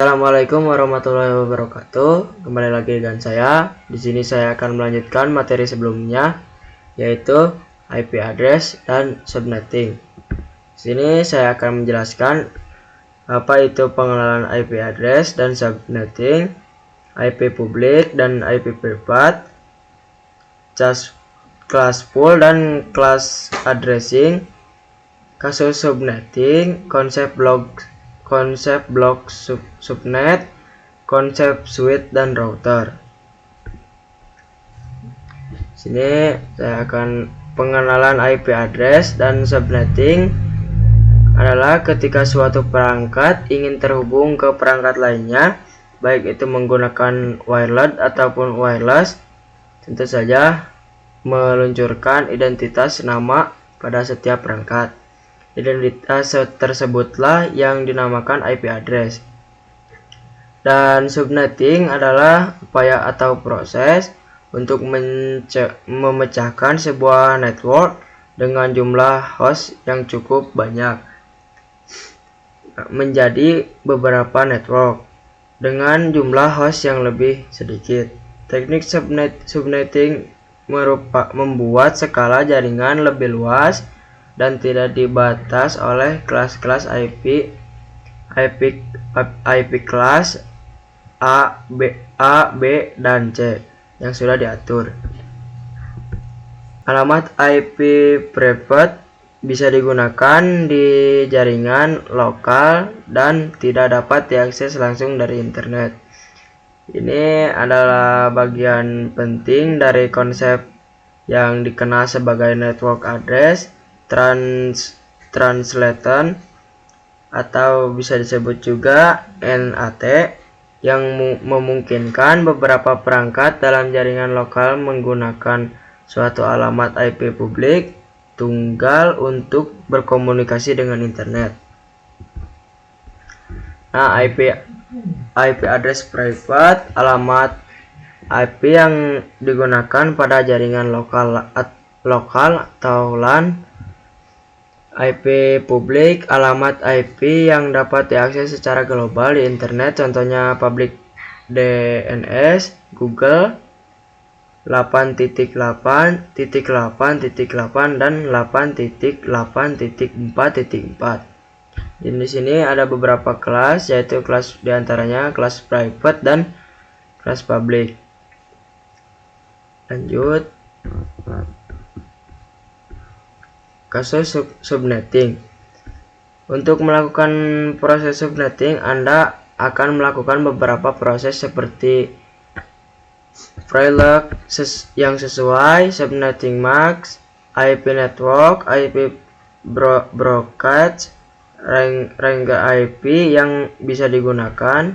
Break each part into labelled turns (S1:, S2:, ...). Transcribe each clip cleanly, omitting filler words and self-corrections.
S1: Assalamualaikum warahmatullahi wabarakatuh. Kembali lagi dengan saya. Di sini saya akan melanjutkan materi sebelumnya, yaitu IP address dan subnetting. Di sini saya akan menjelaskan apa itu pengenalan IP address dan subnetting, IP publik dan IP privat, class pool dan class addressing, kasus subnetting, konsep blok subnet, konsep switch dan router. Sini saya akan pengenalan IP address dan subnetting adalah ketika suatu perangkat ingin terhubung ke perangkat lainnya, baik itu menggunakan wired ataupun wireless, tentu saja meluncurkan identitas nama pada setiap perangkat. Identitas tersebutlah yang dinamakan IP address. Dan subnetting adalah upaya atau proses untuk memecahkan sebuah network dengan jumlah host yang cukup banyak menjadi beberapa network dengan jumlah host yang lebih sedikit. Teknik subnetting membuat skala jaringan lebih luas dan tidak dibatas oleh kelas-kelas IP kelas A, B, dan C yang sudah diatur. Alamat IP private bisa digunakan di jaringan lokal dan tidak dapat diakses langsung dari internet. Ini adalah bagian penting dari konsep yang dikenal sebagai network address translation atau bisa disebut juga NAT, yang memungkinkan beberapa perangkat dalam jaringan lokal menggunakan suatu alamat IP publik tunggal untuk berkomunikasi dengan internet. Nah, IP address private, alamat IP yang digunakan pada jaringan lokal atau LAN. IP publik, alamat IP yang dapat diakses secara global di internet, contohnya public DNS, Google 8.8.8.8 dan 8.8.4.4. Di sini ada beberapa kelas, yaitu kelas diantaranya kelas private dan kelas public. Lanjut. Kasus subnetting. Untuk melakukan proses subnetting, Anda akan melakukan beberapa proses seperti preload yang sesuai, subnetting mask, IP network, IP broadcast, range IP yang bisa digunakan.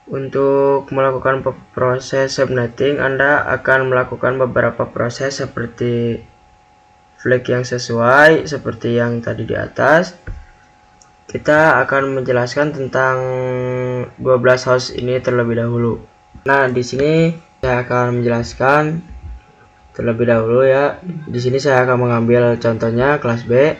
S1: Untuk melakukan proses subnetting, Anda akan melakukan beberapa proses seperti flag yang sesuai seperti yang tadi di atas. Kita akan menjelaskan tentang 12 host ini terlebih dahulu. Nah, di sini saya akan menjelaskan terlebih dahulu ya. Di sini saya akan mengambil contohnya kelas B.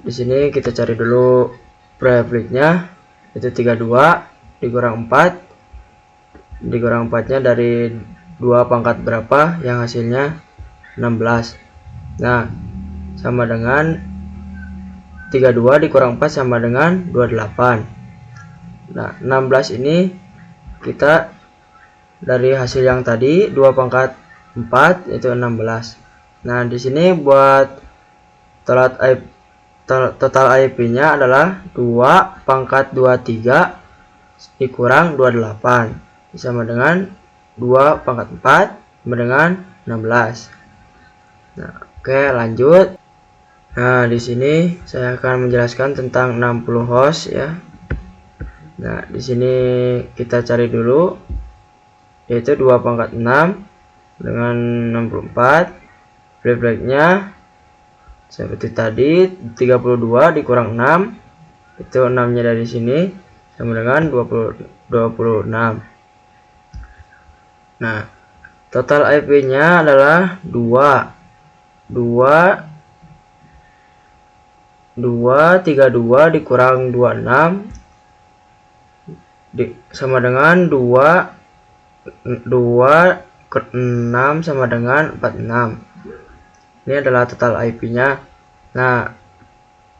S1: Di sini kita cari dulu prefixnya, itu 32 dikurang 4. Dikurang 4-nya dari 2 pangkat berapa yang hasilnya 16. Nah, sama dengan 32 dikurang 4 sama dengan 28. Nah, 16 ini kita dari hasil yang tadi 2 pangkat 4 itu 16. Nah, di sini buat total IP-nya adalah 2 pangkat 23 dikurang 28 sama dengan 2 pangkat 4 sama dengan 16. Nah, oke, lanjut. Nah, di sini saya akan menjelaskan tentang 60 host ya. Nah, di sini kita cari dulu, yaitu 2 pangkat 6 dengan 64. Flag-nya seperti tadi, 32 dikurang 6, itu 6-nya dari sini sama dengan 26. Nah, total IP-nya adalah 232 dikurang 26 sama dengan 2 sama dengan 46. Ini adalah total IP-nya. Nah,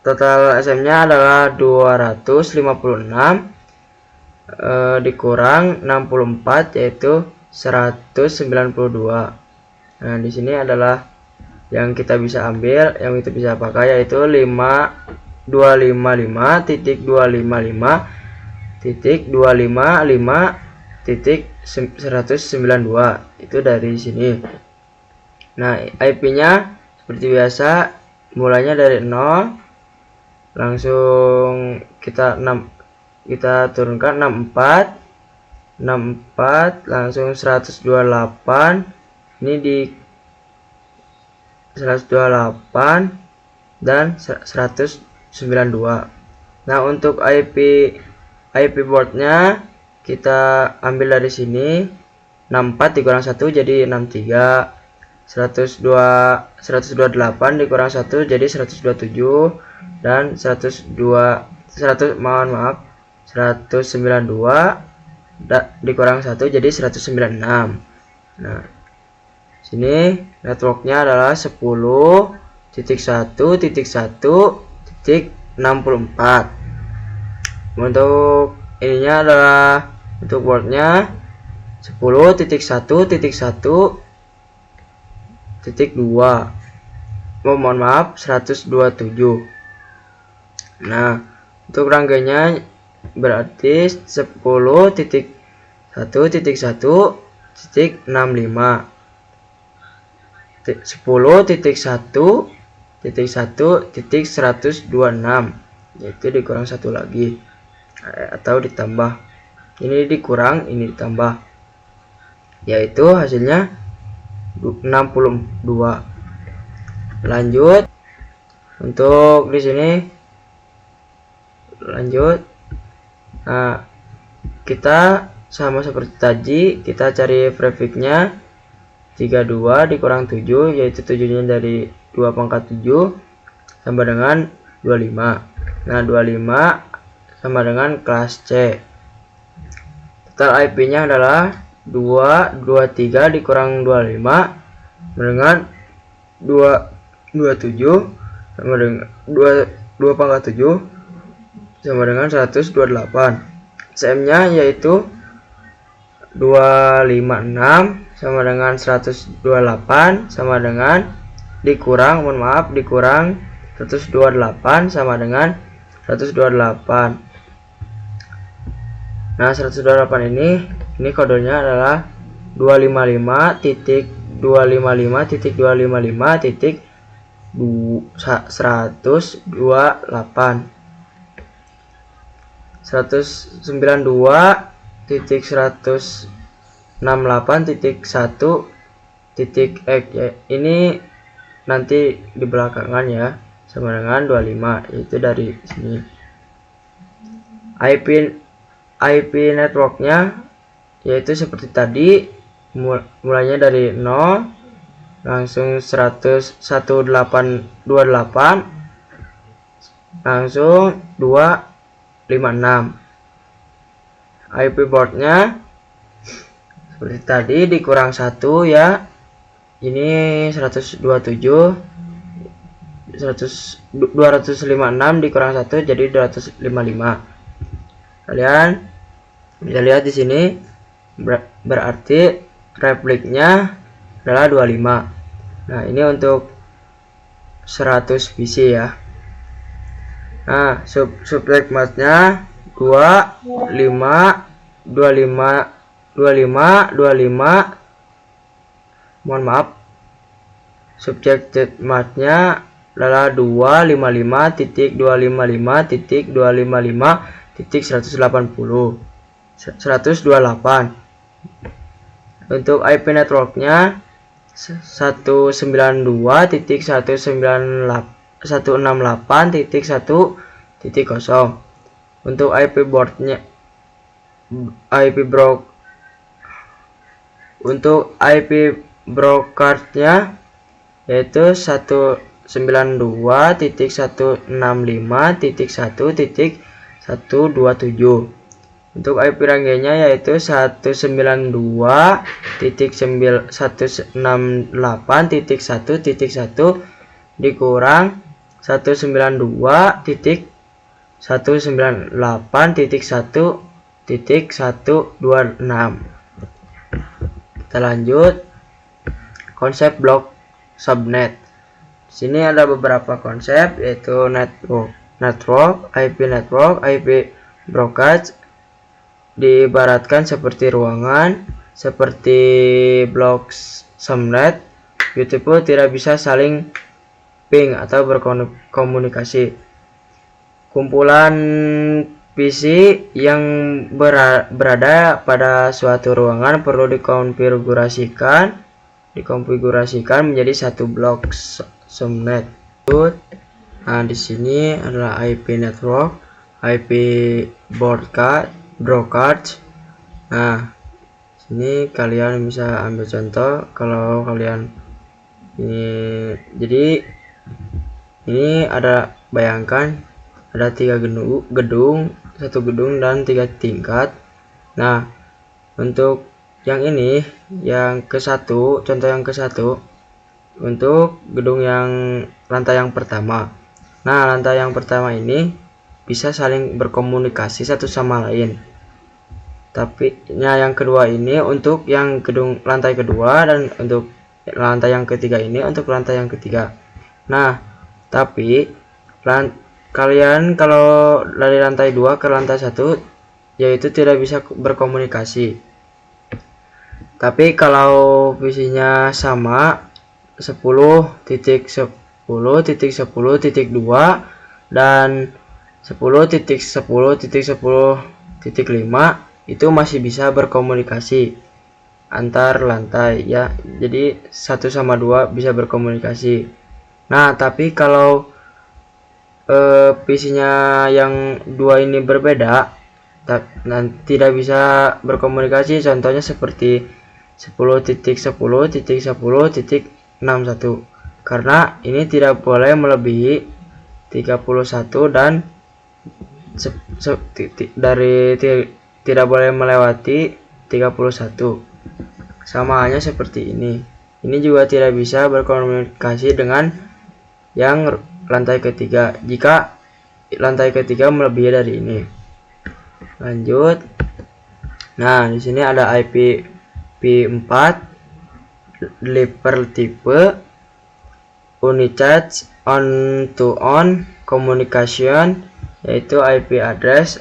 S1: total SM-nya adalah 256 dikurang 64, yaitu 192. Nah, di sini adalah yang kita bisa ambil, yang kita bisa pakai, yaitu 255.255.255.192 itu dari sini. Nah, IP-nya seperti biasa, mulanya dari 0, langsung kita turunkan 64 langsung 128, ini di 128 dan 192. Nah, untuk IP boardnya kita ambil dari sini, 64 dikurang 1 jadi 63, 128 dikurang 1 jadi 127, dan 192 dikurang 1 jadi 196. Nah, sini networknya adalah 10.1.1.64. Untuk ininya adalah, untuk boardnya 10.1.1.2. Mohon maaf, 127. Nah, untuk rangganya berarti 10.1.1.65, 10.1.1.126, yaitu dikurang 1 lagi atau ditambah. Ini dikurang, ini ditambah, yaitu hasilnya 62. Lanjut, untuk di sini lanjut. Nah, kita sama seperti tadi, kita cari prefixnya 32 dikurang 7, yaitu 7-nya dari 2 pangkat 7 sama dengan 25. Nah, 25 sama dengan kelas C. Total IP-nya adalah 223 dikurang 25 dengan 227 sama dengan 2 pangkat 7 sama dengan 128. CM-nya yaitu 256 sama dengan 128 sama dengan dikurang 128 sama dengan 128. Nah, 128 ini kodenya adalah 255.255.128. 192.168.1.x ini nanti di belakangan ya, sama dengan 25, yaitu dari sini. IP networknya yaitu seperti tadi, mulainya dari 0 langsung 1828 langsung 256. IP boardnya seperti tadi, dikurang 1 ya, ini 256 dikurang 1 jadi 255. Kalian bisa lihat di sini, berarti repliknya adalah 25. Nah, ini untuk 100 PC ya. Nah, subtract matnya 25. Mohon maaf, subjected matnya adalah 255.255.180. Untuk IP networknya 192.168.1.0. Untuk IP boardnya, untuk IP broadcastnya yaitu 192.165.1.127. Untuk IP ranggenya yaitu 192.168.1.1 dikurang 192.168.1.126. Kita lanjut konsep blok subnet. Di sini ada beberapa konsep yaitu network, IP broadcast diibaratkan seperti ruangan, seperti blok subnet. Beautiful tidak bisa saling ping atau berkomunikasi. Kumpulan PC yang berada pada suatu ruangan perlu dikonfigurasikan menjadi satu blok subnet. Nah, di sini adalah IP network, IP broadcast. Nah, sini kalian bisa ambil contoh kalau kalian ini. Jadi ini ada, bayangkan ada 3 gedung, 1 gedung dan 3 tingkat. Nah, untuk yang ini, yang ke-1, contoh yang ke-1 untuk gedung yang lantai yang pertama. Nah, lantai yang pertama ini bisa saling berkomunikasi satu sama lain. Tapi yang kedua ini untuk yang gedung lantai kedua, dan untuk lantai yang ketiga ini untuk lantai yang ketiga. Nah, tapi kalian kalau dari lantai 2 ke lantai 1 yaitu tidak bisa berkomunikasi. Tapi kalau visinya sama 10.10.10.2 dan 10.10.10.5 itu masih bisa berkomunikasi antar lantai ya. Jadi 1 sama 2 bisa berkomunikasi. Nah, tapi kalau PC-nya yang 2 ini berbeda dan tidak bisa berkomunikasi, contohnya seperti 10.10.10.61 karena ini tidak boleh melebihi 31 dan tidak boleh melewati 31. Sama halnya seperti ini. Ini juga tidak bisa berkomunikasi dengan yang lantai ketiga jika lantai ketiga melebihi dari ini. Lanjut. Nah, di sini ada IP P4 per tipe Unichat on-to-on communication, yaitu IP address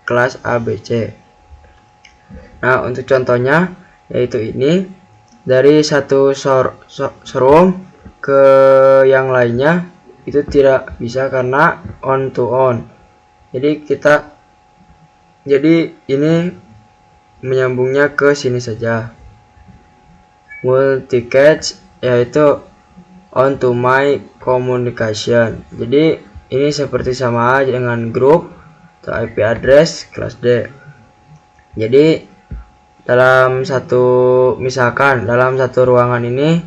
S1: kelas ABC. Nah, untuk contohnya yaitu ini, dari satu showroom ke yang lainnya itu tidak bisa karena on-to-on. Jadi ini menyambungnya ke sini saja. Multicast yaitu on to my communication. Jadi ini seperti sama dengan grup atau IP address kelas D. Jadi misalkan dalam satu ruangan ini,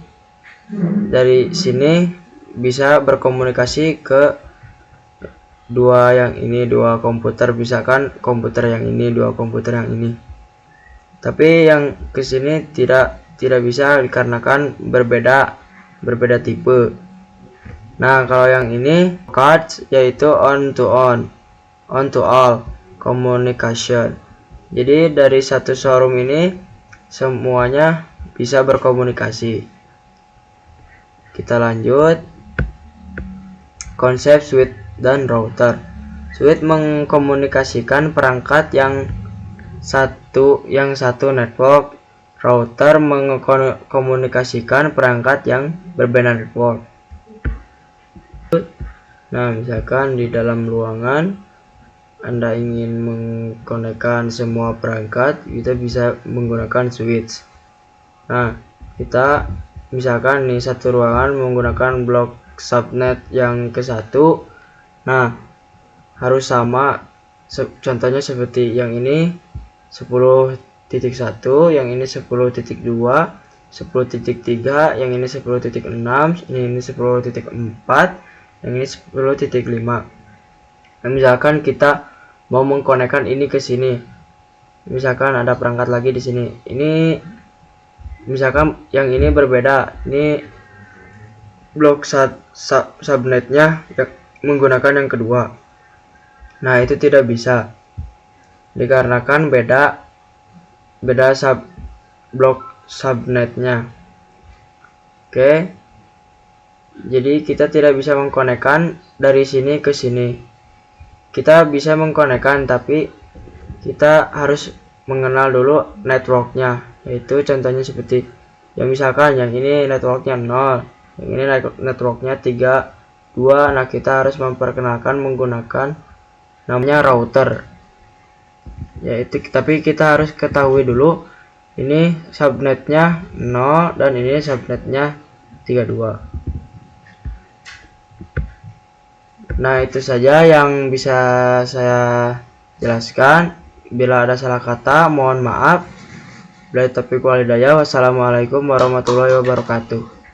S1: dari sini bisa berkomunikasi ke dua komputer, misalkan komputer yang ini, 2 komputer yang ini. Tapi yang ke sini tidak bisa dikarenakan berbeda tipe. Nah, kalau yang ini cards yaitu on to all communication. Jadi dari satu showroom ini semuanya bisa berkomunikasi. Kita lanjut konsep switch dan router. Switch mengkomunikasikan perangkat yang satu network. Router mengkomunikasikan perangkat yang berbeda network. Nah, misalkan di dalam ruangan Anda ingin mengkonekkan semua perangkat, kita bisa menggunakan switch. Nah, kita misalkan nih satu ruangan menggunakan blok subnet yang ke-1. Nah, harus sama, contohnya seperti yang ini 10.1, yang ini 10.2, 10.3, yang ini 10.6, ini 10.4, yang ini 10.5. Nah, misalkan kita mau mengkonekkan ini ke sini. Misalkan ada perangkat lagi di sini. Ini misalkan yang ini berbeda. Ini blok subnetnya menggunakan yang kedua. Nah, itu tidak bisa dikarenakan beda blok subnetnya. Oke. Jadi kita tidak bisa mengkonekkan dari sini ke sini. Kita bisa mengkonekkan, tapi kita harus mengenal dulu networknya. Yaitu contohnya seperti yang misalkan yang ini networknya 0, yang ini networknya 3, 2. Nah, kita harus memperkenalkan menggunakan namanya router. Yaitu, tapi kita harus ketahui dulu ini subnetnya 0 dan ini subnetnya 32. Nah, itu saja yang bisa saya jelaskan. Bila ada salah kata, mohon maaf. Wassalamualaikum warahmatullahi wabarakatuh.